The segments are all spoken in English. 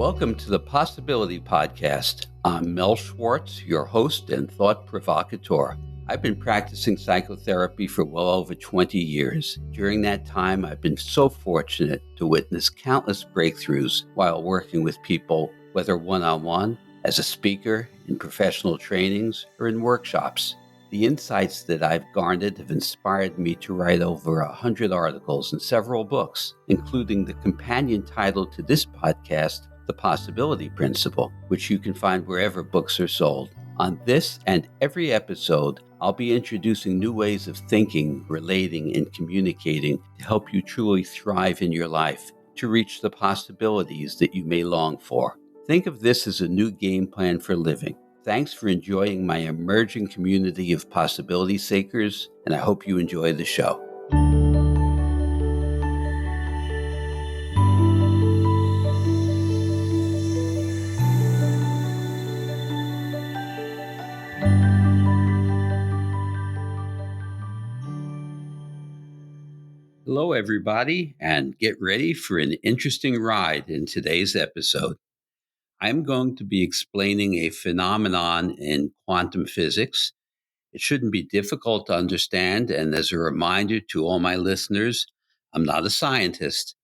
Welcome to the Possibility Podcast. I'm Mel Schwartz, your host and thought provocateur. I've been practicing psychotherapy for well over 20 years. During that time, I've been so fortunate to witness countless breakthroughs while working with people, whether one-on-one, as a speaker, in professional trainings, or in workshops. The insights that I've garnered have inspired me to write over 100 articles and several books, including the companion title to this podcast, The Possibility Principle, which you can find wherever books are sold. On this and every episode, I'll be introducing new ways of thinking, relating, and communicating to help you truly thrive in your life, to reach the possibilities that you may long for. Think of this as a new game plan for living. Thanks for enjoying my emerging community of possibility seekers, and I hope you enjoy the show. Hello, everybody, and get ready for an interesting ride in today's episode. I'm going to be explaining a phenomenon in quantum physics. It shouldn't be difficult to understand, and as a reminder to all my listeners, I'm not a scientist,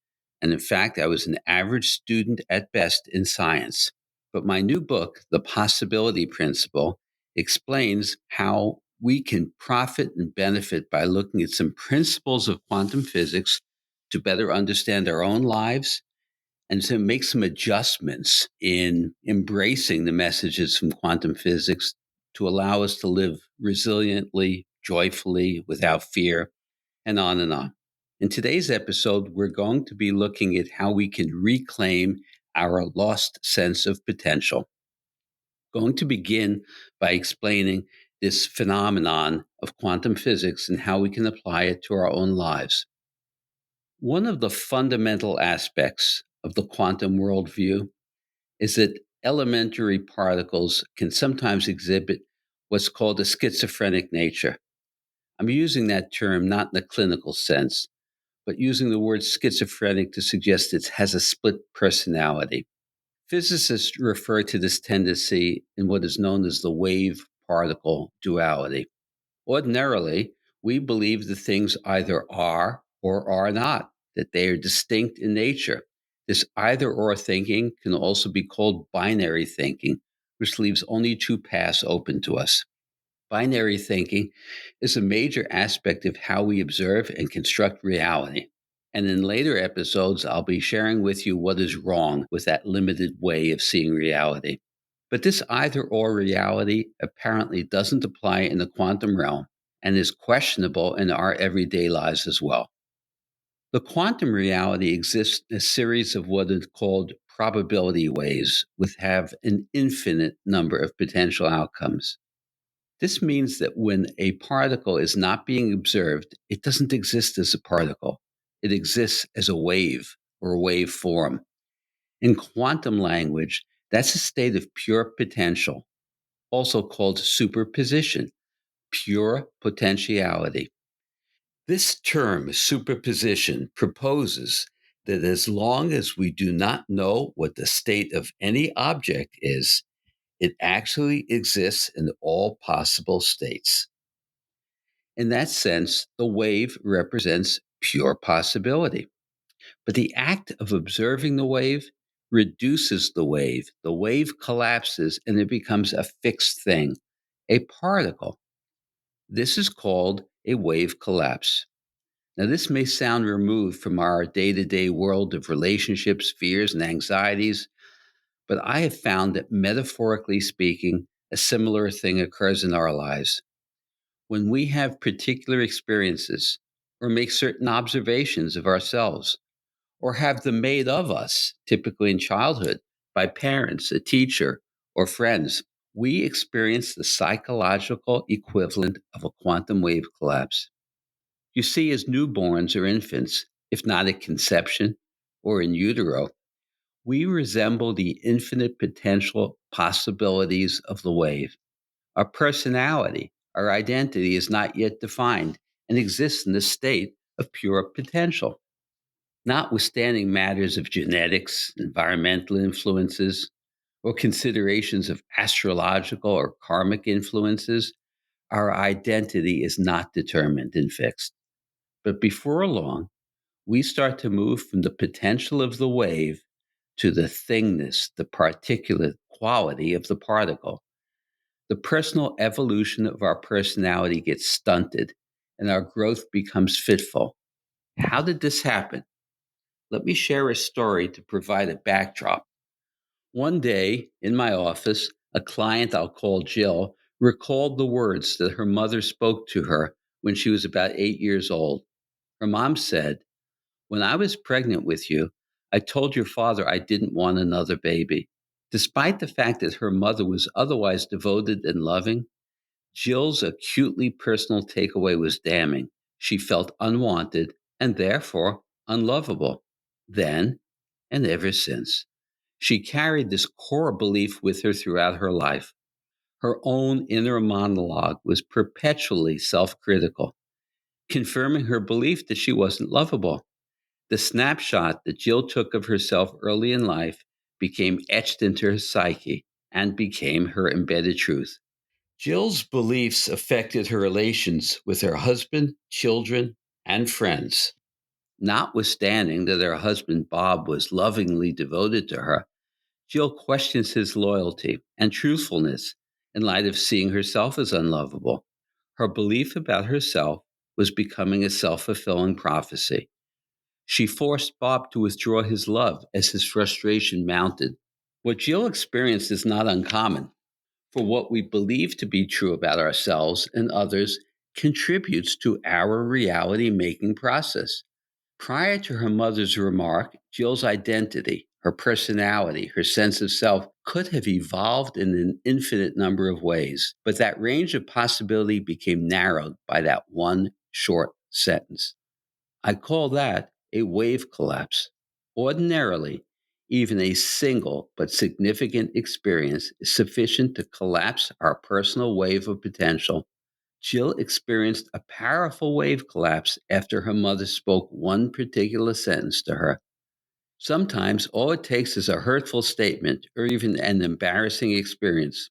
and in fact, I was an average student at best in science. But my new book, The Possibility Principle, explains how we can profit and benefit by looking at some principles of quantum physics to better understand our own lives and to make some adjustments in embracing the messages from quantum physics to allow us to live resiliently, joyfully, without fear, and on and on. In today's episode, we're going to be looking at how we can reclaim our lost sense of potential. I'm going to begin by explaining this phenomenon of quantum physics and how we can apply it to our own lives. One of the fundamental aspects of the quantum worldview is that elementary particles can sometimes exhibit what's called a schizophrenic nature. I'm using that term not in the clinical sense, but using the word schizophrenic to suggest it has a split personality. Physicists refer to this tendency in what is known as the wave-particle duality. Ordinarily, we believe that things either are or are not, that they are distinct in nature. This either-or thinking can also be called binary thinking, which leaves only two paths open to us. Binary thinking is a major aspect of how we observe and construct reality. And in later episodes, I'll be sharing with you what is wrong with that limited way of seeing reality. But this either-or reality apparently doesn't apply in the quantum realm and is questionable in our everyday lives as well. The quantum reality exists in a series of what is called probability waves, which have an infinite number of potential outcomes. This means that when a particle is not being observed, it doesn't exist as a particle. It exists as a wave or a wave form. In quantum language, that's a state of pure potential, also called superposition, pure potentiality. This term, superposition, proposes that as long as we do not know what the state of any object is, it actually exists in all possible states. In that sense, the wave represents pure possibility. But the act of observing the wave reduces the wave. The wave collapses and it becomes a fixed thing, a particle. This is called a wave collapse. Now, this may sound removed from our day-to-day world of relationships, fears, and anxieties, but I have found that metaphorically speaking, a similar thing occurs in our lives. When we have particular experiences or make certain observations of ourselves, or have them made of us, typically in childhood, by parents, a teacher, or friends, we experience the psychological equivalent of a quantum wave collapse. You see, as newborns or infants, if not at conception or in utero, we resemble the infinite potential possibilities of the wave. Our personality, our identity is not yet defined and exists in the state of pure potential. Notwithstanding matters of genetics, environmental influences, or considerations of astrological or karmic influences, our identity is not determined and fixed. But before long, we start to move from the potential of the wave to the thingness, the particulate quality of the particle. The personal evolution of our personality gets stunted and our growth becomes fitful. How did this happen? Let me share a story to provide a backdrop. One day in my office, a client I'll call Jill recalled the words that her mother spoke to her when she was about 8 years old. Her mom said, "When I was pregnant with you, I told your father I didn't want another baby." Despite the fact that her mother was otherwise devoted and loving, Jill's acutely personal takeaway was damning. She felt unwanted and therefore unlovable. Then and ever since, she carried this core belief with her throughout her life. Her own inner monologue was perpetually self critical, confirming her belief that she wasn't lovable. The snapshot that Jill took of herself early in life became etched into her psyche and became her embedded truth. Jill's beliefs affected her relations with her husband, children, and friends. Notwithstanding that her husband, Bob, was lovingly devoted to her, Jill questions his loyalty and truthfulness in light of seeing herself as unlovable. Her belief about herself was becoming a self fulfilling prophecy. She forced Bob to withdraw his love as his frustration mounted. What Jill experienced is not uncommon, for what we believe to be true about ourselves and others contributes to our reality making process. Prior to her mother's remark, Jill's identity, her personality, her sense of self could have evolved in an infinite number of ways, but that range of possibility became narrowed by that one short sentence. I call that a wave collapse. Ordinarily, even a single but significant experience is sufficient to collapse our personal wave of potential. Jill experienced a powerful wave collapse after her mother spoke one particular sentence to her. Sometimes all it takes is a hurtful statement or even an embarrassing experience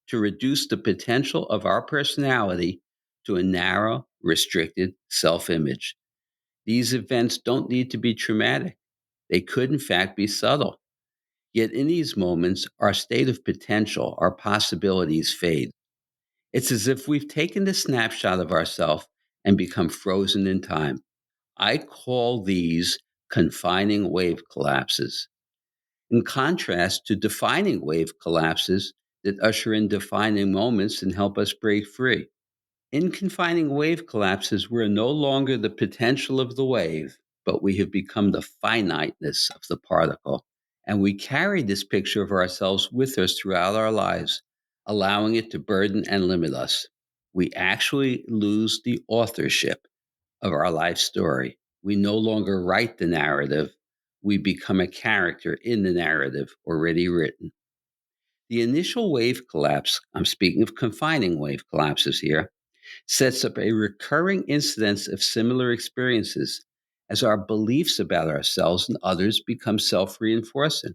to reduce the potential of our personality to a narrow, restricted self image. These events don't need to be traumatic. They could, in fact, be subtle. Yet in these moments, our state of potential, our possibilities fade. It's as if we've taken the snapshot of ourselves and become frozen in time. I call these confining wave collapses. In contrast to defining wave collapses that usher in defining moments and help us break free. In confining wave collapses, we're no longer the potential of the wave, but we have become the finiteness of the particle. And we carry this picture of ourselves with us throughout our lives, allowing it to burden and limit us. We actually lose the authorship of our life story. We no longer write the narrative, we become a character in the narrative already written. The initial wave collapse, I'm speaking of confining wave collapses here, sets up a recurring incidence of similar experiences as our beliefs about ourselves and others become self reinforcing.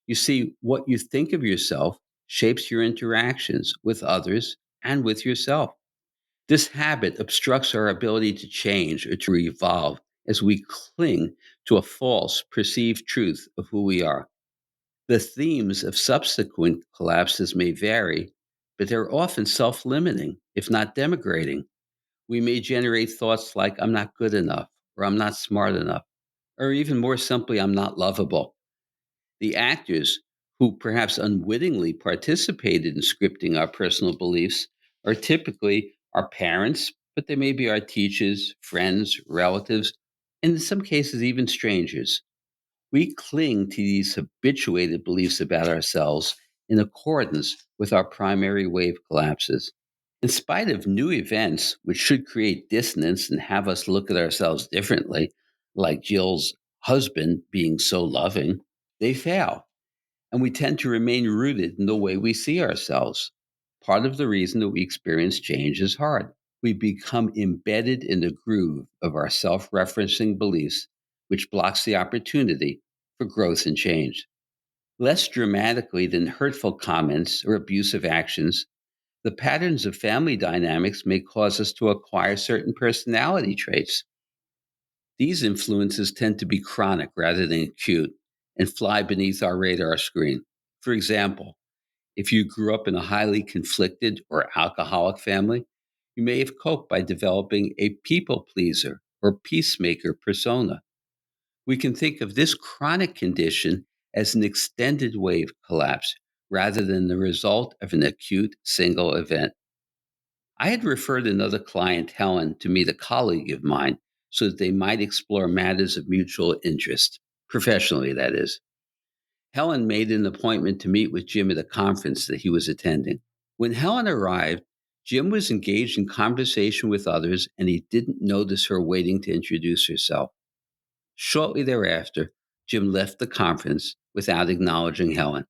You see, what you think of yourself shapes your interactions with others and with yourself. This habit obstructs our ability to change or to evolve as we cling to a false perceived truth of who we are. The themes of subsequent collapses may vary, but they're often self limiting, if not demigrating. We may generate thoughts like, I'm not good enough, or I'm not smart enough, or even more simply, I'm not lovable. The actors who perhaps unwittingly participated in scripting our personal beliefs are typically our parents, but they may be our teachers, friends, relatives, and in some cases, even strangers. We cling to these habituated beliefs about ourselves in accordance with our primary wave collapses. In spite of new events, which should create dissonance and have us look at ourselves differently, like Jill's husband being so loving, they fail. And we tend to remain rooted in the way we see ourselves. Part of the reason that we experience change is hard. We become embedded in the groove of our self referencing beliefs, which blocks the opportunity for growth and change. Less dramatically than hurtful comments or abusive actions, the patterns of family dynamics may cause us to acquire certain personality traits. These influences tend to be chronic rather than acute and fly beneath our radar screen. For example, if you grew up in a highly conflicted or alcoholic family, you may have coped by developing a people pleaser or peacemaker persona. We can think of this chronic condition as an extended wave collapse rather than the result of an acute single event. I had referred another client, Helen, to meet a colleague of mine so that they might explore matters of mutual interest, professionally, that is. Helen made an appointment to meet with Jim at a conference that he was attending. When Helen arrived, Jim was engaged in conversation with others and he didn't notice her waiting to introduce herself. Shortly thereafter, Jim left the conference without acknowledging Helen.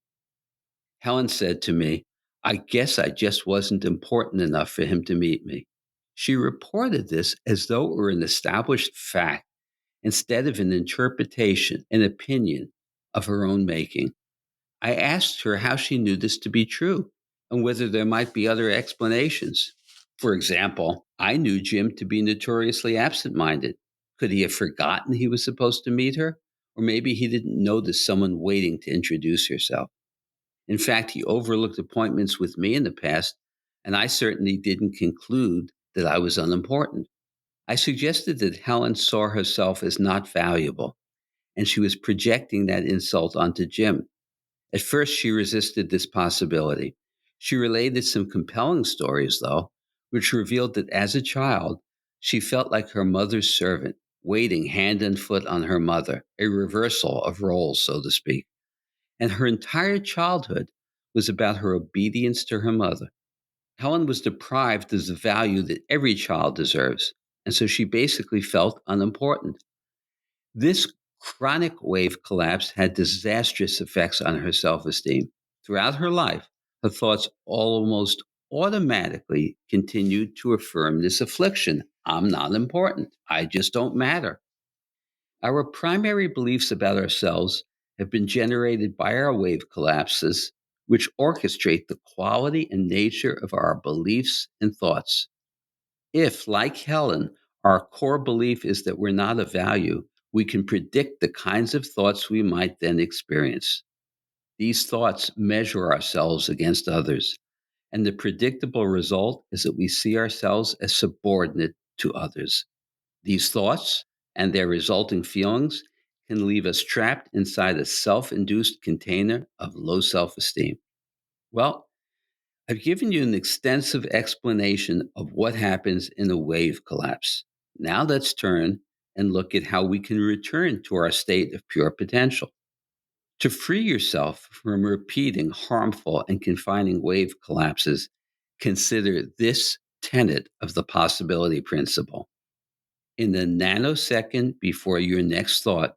Helen said to me, "I guess I just wasn't important enough for him to meet me." She reported this as though it were an established fact instead of an interpretation, an opinion of her own making. I asked her how she knew this to be true and whether there might be other explanations. For example, I knew Jim to be notoriously absent minded. Could he have forgotten he was supposed to meet her? Or maybe he didn't notice someone waiting to introduce herself. In fact, he overlooked appointments with me in the past, and I certainly didn't conclude that I was unimportant. I suggested that Helen saw herself as not valuable, and she was projecting that insult onto Jim. At first, she resisted this possibility. She related some compelling stories, though, which revealed that as a child, she felt like her mother's servant, waiting hand and foot on her mother, a reversal of roles, so to speak. And her entire childhood was about her obedience to her mother. Helen was deprived of the value that every child deserves, and so she basically felt unimportant. This chronic wave collapse had disastrous effects on her self esteem. Throughout her life, her thoughts almost automatically continued to affirm this affliction. I'm not important. I just don't matter. Our primary beliefs about ourselves have been generated by our wave collapses, which orchestrate the quality and nature of our beliefs and thoughts. If, like Helen, our core belief is that we're not of value, we can predict the kinds of thoughts we might then experience. These thoughts measure ourselves against others, and the predictable result is that we see ourselves as subordinate to others. These thoughts and their resulting feelings can leave us trapped inside a self induced container of low self esteem. Well, I've given you an extensive explanation of what happens in a wave collapse. Now let's turn and look at how we can return to our state of pure potential. To free yourself from repeating harmful and confining wave collapses, consider this tenet of the possibility principle. In the nanosecond before your next thought,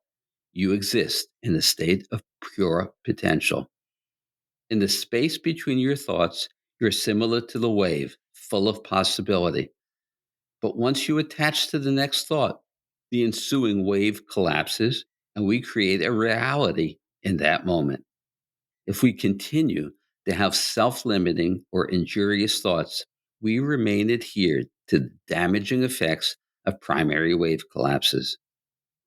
you exist in a state of pure potential. In the space between your thoughts, you're similar to the wave, full of possibility. But once you attach to the next thought, the ensuing wave collapses and we create a reality in that moment. If we continue to have self limiting or injurious thoughts, we remain adhered to the damaging effects of primary wave collapses.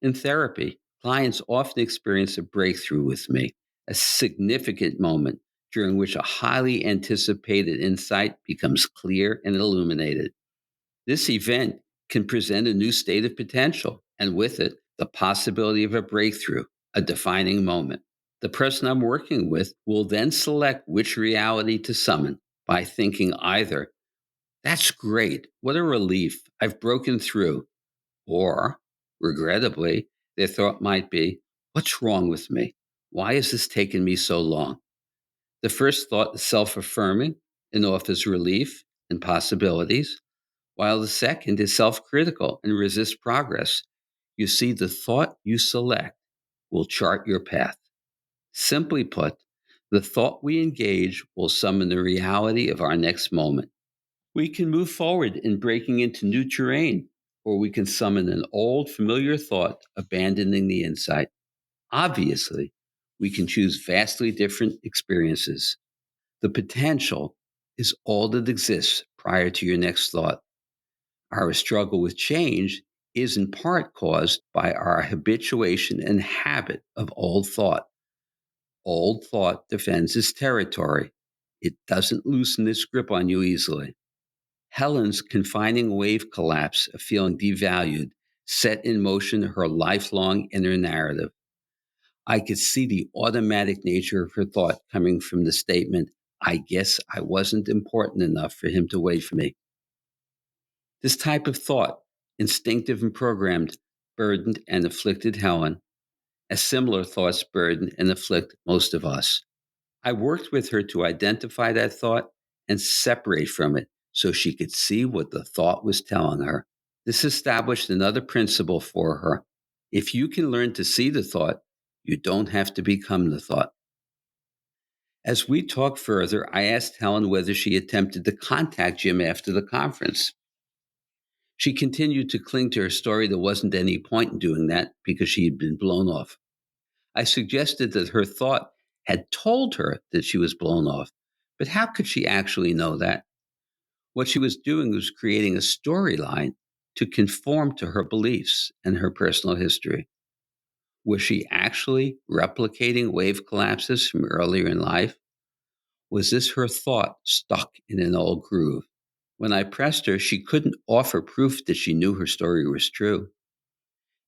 In therapy, clients often experience a breakthrough with me, a significant moment during which a highly anticipated insight becomes clear and illuminated. This event can present a new state of potential, and with it, the possibility of a breakthrough, a defining moment. The person I'm working with will then select which reality to summon by thinking either, "That's great, what a relief, I've broken through," or, regrettably, their thought might be, "What's wrong with me? Why has this taken me so long?" The first thought is self affirming and offers relief and possibilities, while the second is self critical and resists progress. You see, the thought you select will chart your path. Simply put, the thought we engage will summon the reality of our next moment. We can move forward in breaking into new terrain, or we can summon an old familiar thought, abandoning the insight. Obviously, we can choose vastly different experiences. The potential is all that exists prior to your next thought. Our struggle with change is in part caused by our habituation and habit of old thought. Old thought defends its territory. It doesn't loosen its grip on you easily. Helen's confining wave collapse of feeling devalued set in motion her lifelong inner narrative. I could see the automatic nature of her thought coming from the statement, I guess I wasn't important enough for him to wait for me. This type of thought, instinctive and programmed, burdened and afflicted Helen, as similar thoughts burden and afflict most of us. I worked with her to identify that thought and separate from it so she could see what the thought was telling her. This established another principle for her. If you can learn to see the thought, you don't have to become the thought. As we talked further, I asked Helen whether she attempted to contact Jim after the conference. She continued to cling to her story there wasn't any point in doing that because she had been blown off. I suggested that her thought had told her that she was blown off, but how could she actually know that? What she was doing was creating a storyline to conform to her beliefs and her personal history. Was she actually replicating wave collapses from earlier in life? Was this her thought stuck in an old groove? When I pressed her, she couldn't offer proof that she knew her story was true.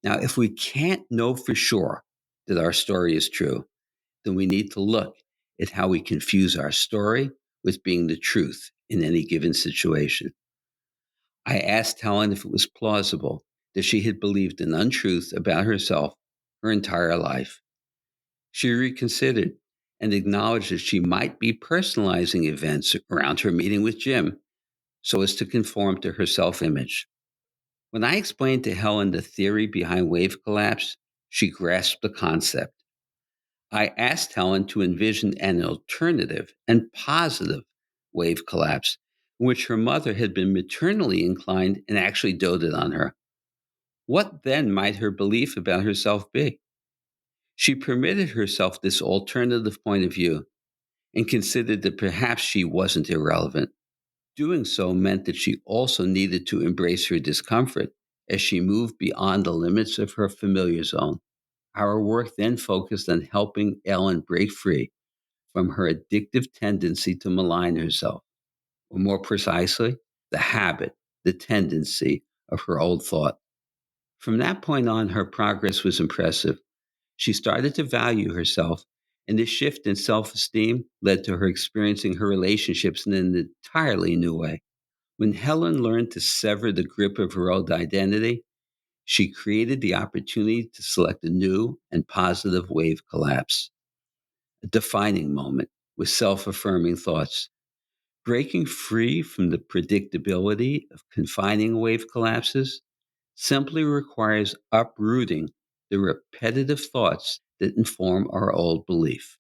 Now, if we can't know for sure that our story is true, then we need to look at how we confuse our story with being the truth in any given situation. I asked Helen if it was plausible that she had believed an untruth about herself her entire life. She reconsidered and acknowledged that she might be personalizing events around her meeting with Jim so as to conform to her self image. When I explained to Helen the theory behind wave collapse, she grasped the concept. I asked Helen to envision an alternative and positive wave collapse in which her mother had been maternally inclined and actually doted on her. What then might her belief about herself be? She permitted herself this alternative point of view and considered that perhaps she wasn't irrelevant. Doing so meant that she also needed to embrace her discomfort as she moved beyond the limits of her familiar zone. Our work then focused on helping Ellen break free from her addictive tendency to malign herself, or more precisely, the habit, the tendency of her old thought. From that point on, her progress was impressive. She started to value herself, and this shift in self esteem led to her experiencing her relationships in an entirely new way. When Helen learned to sever the grip of her old identity, she created the opportunity to select a new and positive wave collapse, a defining moment with self affirming thoughts. Breaking free from the predictability of confining wave collapses simply requires uprooting the repetitive thoughts that inform our old belief.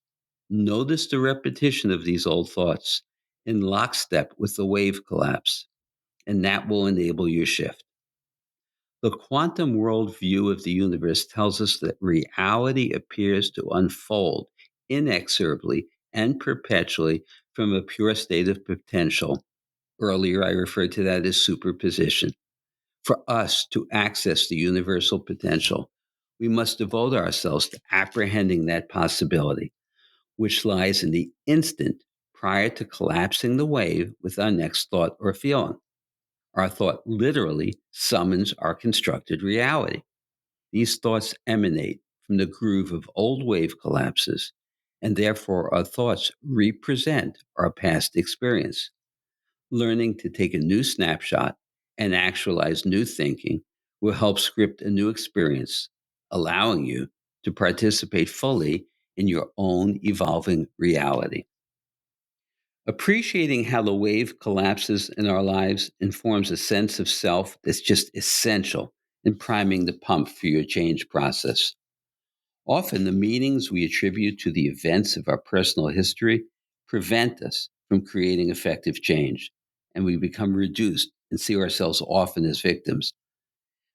Notice the repetition of these old thoughts in lockstep with the wave collapse, and that will enable your shift. The quantum worldview of the universe tells us that reality appears to unfold inexorably and perpetually from a pure state of potential. Earlier, I referred to that as superposition. For us to access the universal potential, we must devote ourselves to apprehending that possibility, which lies in the instant prior to collapsing the wave with our next thought or feeling. Our thought literally summons our constructed reality. These thoughts emanate from the groove of old wave collapses, and therefore our thoughts represent our past experience. Learning to take a new snapshot and actualize new thinking will help script a new experience, allowing you to participate fully in your own evolving reality. Appreciating how the wave collapses in our lives informs a sense of self that's just essential in priming the pump for your change process. Often, the meanings we attribute to the events of our personal history prevent us from creating effective change, and we become reduced and see ourselves often as victims.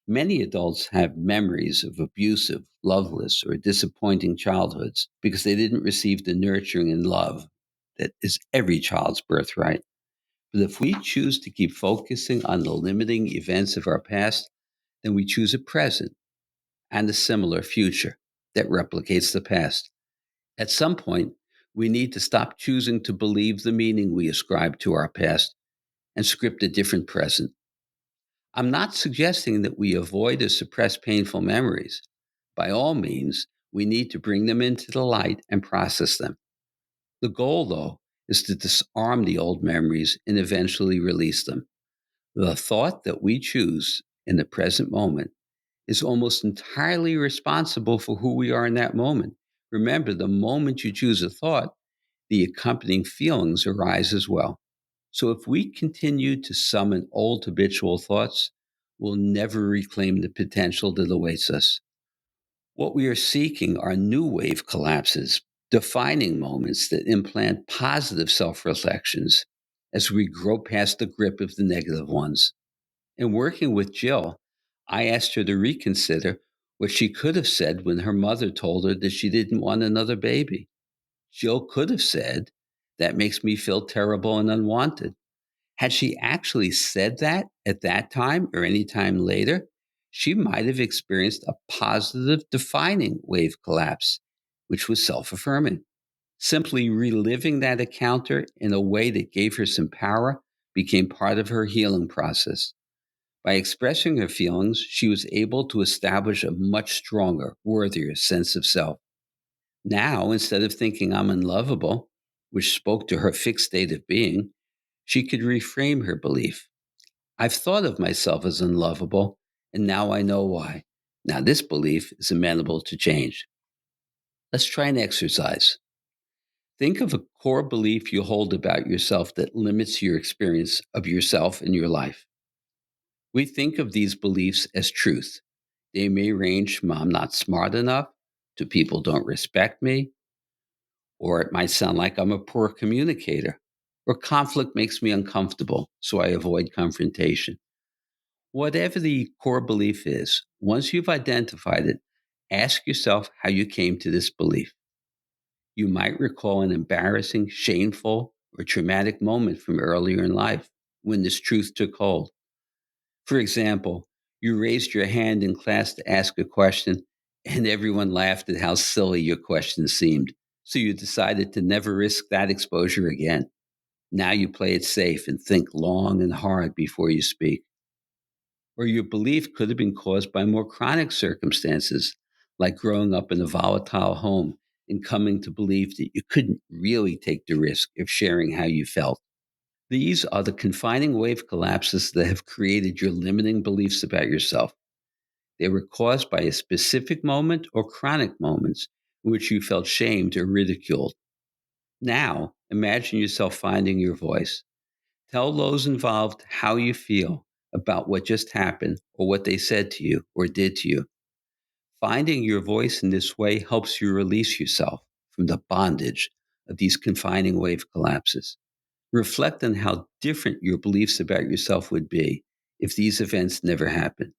Many adults have memories of abusive, loveless, or disappointing childhoods because they didn't receive the nurturing and love that is every child's birthright. But if we choose to keep focusing on the limiting events of our past, then we choose a present and a similar future that replicates the past. At some point, we need to stop choosing to believe the meaning we ascribe to our past and script a different present. I'm not suggesting that we avoid or suppress painful memories. By all means, we need to bring them into the light and process them. The goal, though, is to disarm the old memories and eventually release them. The thought that we choose in the present moment is almost entirely responsible for who we are in that moment. Remember, the moment you choose a thought, the accompanying feelings arise as well. So if we continue to summon old habitual thoughts, we'll never reclaim the potential that awaits us. What we are seeking are new wave collapses, defining moments that implant positive self reflections as we grow past the grip of the negative ones. In working with Jill, I asked her to reconsider what she could have said when her mother told her that she didn't want another baby. Jill could have said, "That makes me feel terrible and unwanted." Had she actually said that at that time or any time later, she might have experienced a positive defining wave collapse, which was self affirming. Simply reliving that encounter in a way that gave her some power became part of her healing process. By expressing her feelings, she was able to establish a much stronger, worthier sense of self. Now, instead of thinking I'm unlovable, which spoke to her fixed state of being, she could reframe her belief. I've thought of myself as unlovable, and now I know why. Now, this belief is amenable to change. Let's try an exercise. Think of a core belief you hold about yourself that limits your experience of yourself in your life. We think of these beliefs as truth. They may range from I'm not smart enough to people don't respect me, or it might sound like I'm a poor communicator, or conflict makes me uncomfortable, so I avoid confrontation. Whatever the core belief is, once you've identified it, ask yourself how you came to this belief. You might recall an embarrassing, shameful, or traumatic moment from earlier in life when this truth took hold. For example, you raised your hand in class to ask a question, and everyone laughed at how silly your question seemed. So you decided to never risk that exposure again. Now you play it safe and think long and hard before you speak. Or your belief could have been caused by more chronic circumstances, like growing up in a volatile home and coming to believe that you couldn't really take the risk of sharing how you felt. These are the confining wave collapses that have created your limiting beliefs about yourself. They were caused by a specific moment or chronic moments in which you felt shamed or ridiculed. Now, imagine yourself finding your voice. Tell those involved how you feel about what just happened or what they said to you or did to you. Finding your voice in this way helps you release yourself from the bondage of these confining wave collapses. Reflect on how different your beliefs about yourself would be if these events never happened.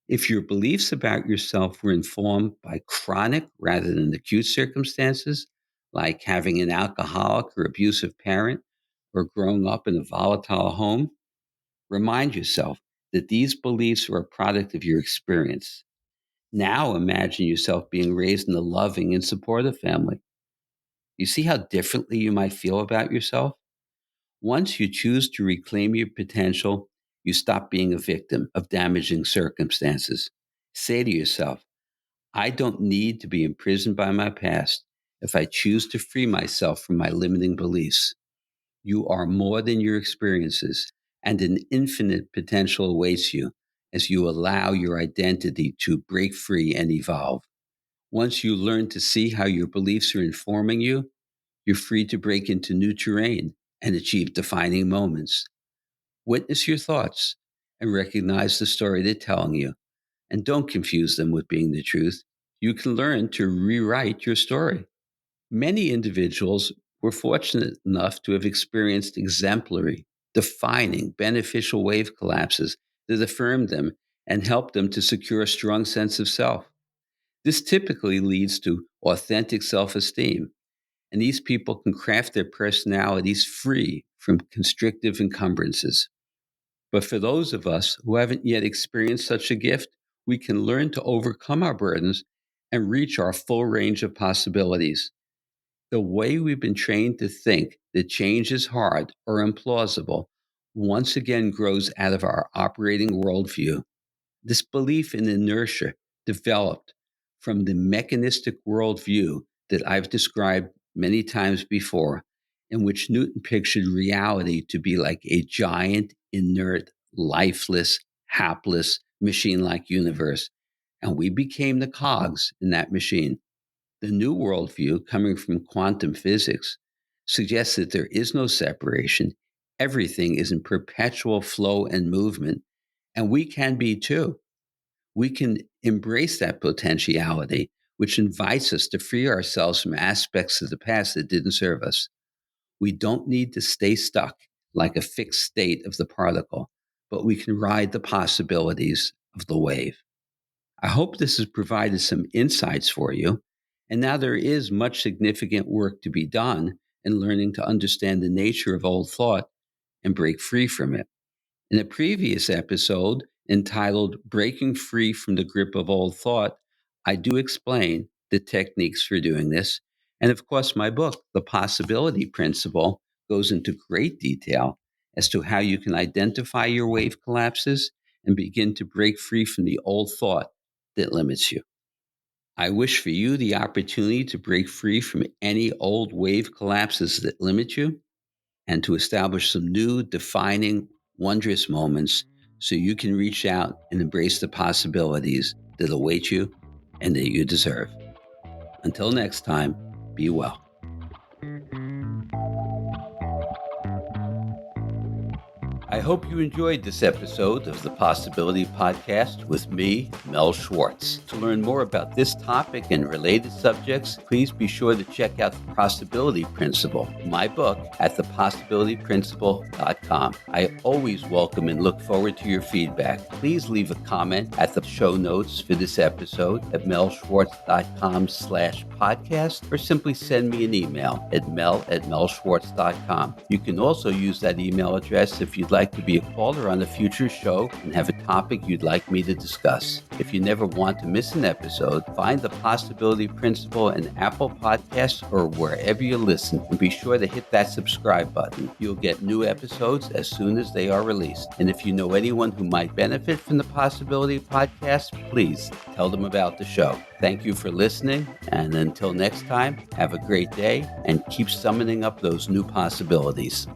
If your beliefs about yourself were informed by chronic rather than acute circumstances, like having an alcoholic or abusive parent or growing up in a volatile home, remind yourself that these beliefs are a product of your experience. Now imagine yourself being raised in a loving and supportive family. You see how differently you might feel about yourself? Once you choose to reclaim your potential, you stop being a victim of damaging circumstances. Say to yourself, I don't need to be imprisoned by my past if I choose to free myself from my limiting beliefs. You are more than your experiences, and an infinite potential awaits you as you allow your identity to break free and evolve. Once you learn to see how your beliefs are informing you, you're free to break into new terrain and achieve defining moments. Witness your thoughts and recognize the story they're telling you, and don't confuse them with being the truth. You can learn to rewrite your story. Many individuals were fortunate enough to have experienced exemplary, defining, beneficial wave collapses that affirmed them and help them to secure a strong sense of self. This typically leads to authentic self-esteem, and these people can craft their personalities free from constrictive encumbrances. But for those of us who haven't yet experienced such a gift, we can learn to overcome our burdens and reach our full range of possibilities. The way we've been trained to think that change is hard or implausible once again grows out of our operating worldview. This belief in inertia developed from the mechanistic worldview that I've described many times before, in which Newton pictured reality to be like a giant, inert, lifeless, hapless, machine like universe. And we became the cogs in that machine. The new worldview, coming from quantum physics, suggests that there is no separation. Everything is in perpetual flow and movement, and we can be too. We can embrace that potentiality, which invites us to free ourselves from aspects of the past that didn't serve us. We don't need to stay stuck like a fixed state of the particle, but we can ride the possibilities of the wave. I hope this has provided some insights for you. And now there is much significant work to be done in learning to understand the nature of old thought and break free from it. In a previous episode entitled Breaking Free from the Grip of Old Thought, I do explain the techniques for doing this. And of course, my book, The Possibility Principle, goes into great detail as to how you can identify your wave collapses and begin to break free from the old thought that limits you. I wish for you the opportunity to break free from any old wave collapses that limit you and to establish some new, defining, wondrous moments so you can reach out and embrace the possibilities that await you and that you deserve. Until next time, be well. I hope you enjoyed this episode of the Possibility Podcast with me, Mel Schwartz. To learn more about this topic and related subjects, please be sure to check out The Possibility Principle, my book, at thepossibilityprinciple.com. I always welcome and look forward to your feedback. Please leave a comment at the show notes for this episode at melschwartz.com/podcast or simply send me an email at mel@melschwartz.com. You can also use that email address if you'd like to be a caller on a future show and have a topic you'd like me to discuss. If you never want to miss an episode, find the Possibility Principle in Apple Podcasts or wherever you listen, and be sure to hit that subscribe button. You'll get new episodes as soon as they are released. And if you know anyone who might benefit from the Possibility Podcast, please tell them about the show. Thank you for listening, and until next time, have a great day and keep summoning up those new possibilities.